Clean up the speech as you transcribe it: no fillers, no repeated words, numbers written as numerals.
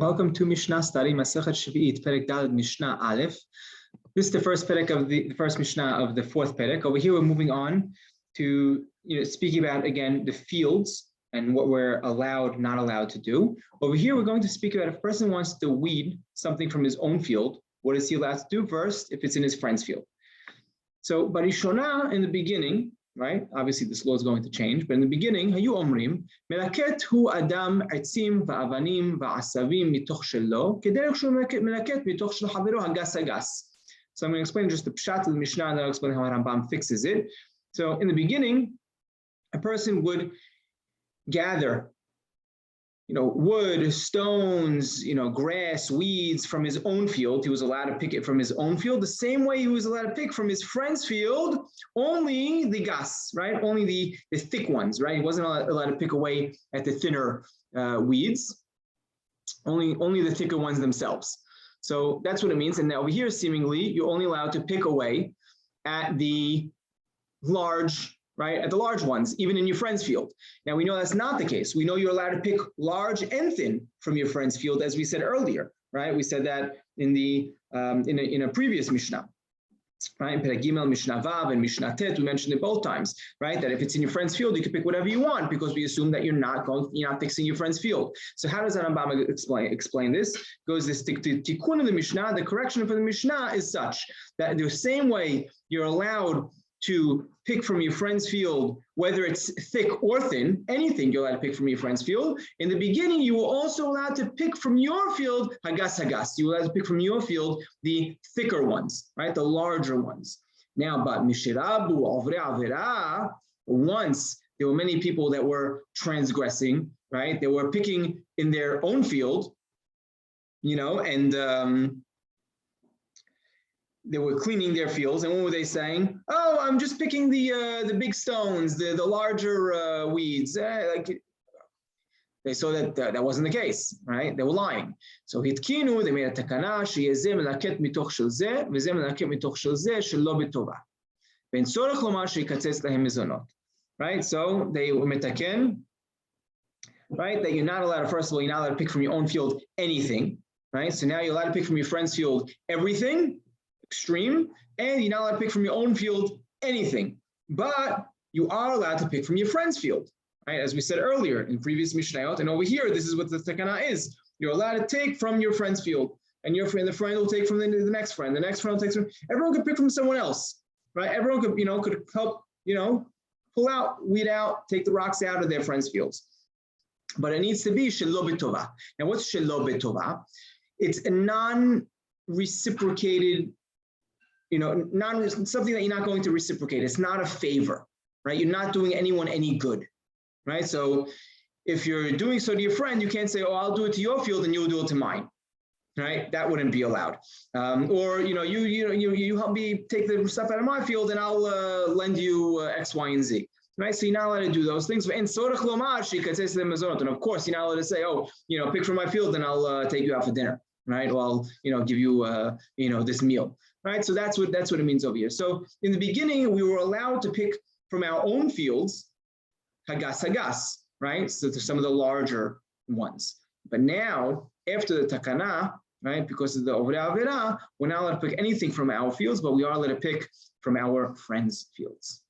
Welcome to Mishna study, Masechet Sheviit, Perek Daled Mishna Aleph. This is the first perek of the first Mishnah of the fourth perek. Over here, we're moving on to speaking about again the fields and what we're allowed, not allowed to do. Over here, we're going to speak about if a person wants to weed something from his own field, what is he allowed to do first if it's in his friend's field? So, Barishona in the beginning, right? Obviously, this law is going to change, but in the beginning, Hayu Omrim, Melaket hu Adam etzim va'avanim va'asavim mitoch shelo, kederech shu melaket mitoch shel havero hagas hagas. So I'm going to explain just the pshat of the Mishnah, and then I'll explain how Rambam fixes it. So in the beginning, a person would gather, wood, stones, grass, weeds from his own field. He was allowed to pick it from his own field, the same way he was allowed to pick from his friend's field, only the gas, right? Only the thick ones, right? He wasn't allowed to pick away at the thinner weeds, only the thicker ones themselves. So that's what it means. And now over here, seemingly, you're only allowed to pick away at the large, right? At the large ones, even in your friend's field. Now we know that's not the case. We know you're allowed to pick large and thin from your friend's field, as we said earlier, right? We said that in the in a previous Mishnah, right? In Perek Gimel, Mishnah Vav, and Mishnah Tet, we mentioned it both times, right? That if it's in your friend's field, you can pick whatever you want because we assume that you're not fixing your friend's field. So how does Rambam explain this? Goes this tikkun of the Mishnah. The correction for the Mishnah is such that the same way you're allowed to pick from your friend's field, whether it's thick or thin, anything you're allowed to pick from your friend's field. In the beginning, you were also allowed to pick from your field, hagas hagas. You were allowed to pick from your field the thicker ones, right? The larger ones. Now, but mishirabu avre avera, once there were many people that were transgressing, right? They were picking in their own field, and they were cleaning their fields, and what were they saying? Oh, I'm just picking the big stones, the larger weeds. They saw that wasn't the case, right? They were lying. So hitkinu, they made a takana, sheyezeh melaket mitoch shel zeh, vezeh melaket mitoch shel zeh shelo b'tova. Ve'en tzorech lomar sheyikatzes lahem mizonot. Right? So they were metaken, right? That you're not allowed to, first of all, you're not allowed to pick from your own field anything, right? So now you're allowed to pick from your friend's field everything, extreme, and you're not allowed to pick from your own field anything, but you are allowed to pick from your friend's field, right? As we said earlier in previous Mishnayot, and over here, this is what the takana is. You're allowed to take from your friend's field, and the friend will take from the next friend, the next friend will take from, everyone could pick from someone else, right? Everyone could, could help, pull out, weed out, take the rocks out of their friend's fields. But it needs to be shelo b'tova. Now, what's shelo b'tova? It's a non-reciprocated, something that you're not going to reciprocate. It's not a favor, right? You're not doing anyone any good, right? So if you're doing so to your friend, you can't say, oh, I'll do it to your field and you'll do it to mine, right? That wouldn't be allowed. Or, you help me take the stuff out of my field and I'll lend you X, Y, and Z. Right, so you're not allowed to do those things. And of course, you're not allowed to say, oh, pick from my field and I'll take you out for dinner, right? Or I'll, give you, this meal, right? So that's what it means over here. So in the beginning, we were allowed to pick from our own fields, hagas hagas, right? So there's some of the larger ones. But now, after the takana, right, because of the avre avera, we're not allowed to pick anything from our fields, but we are allowed to pick from our friends' fields.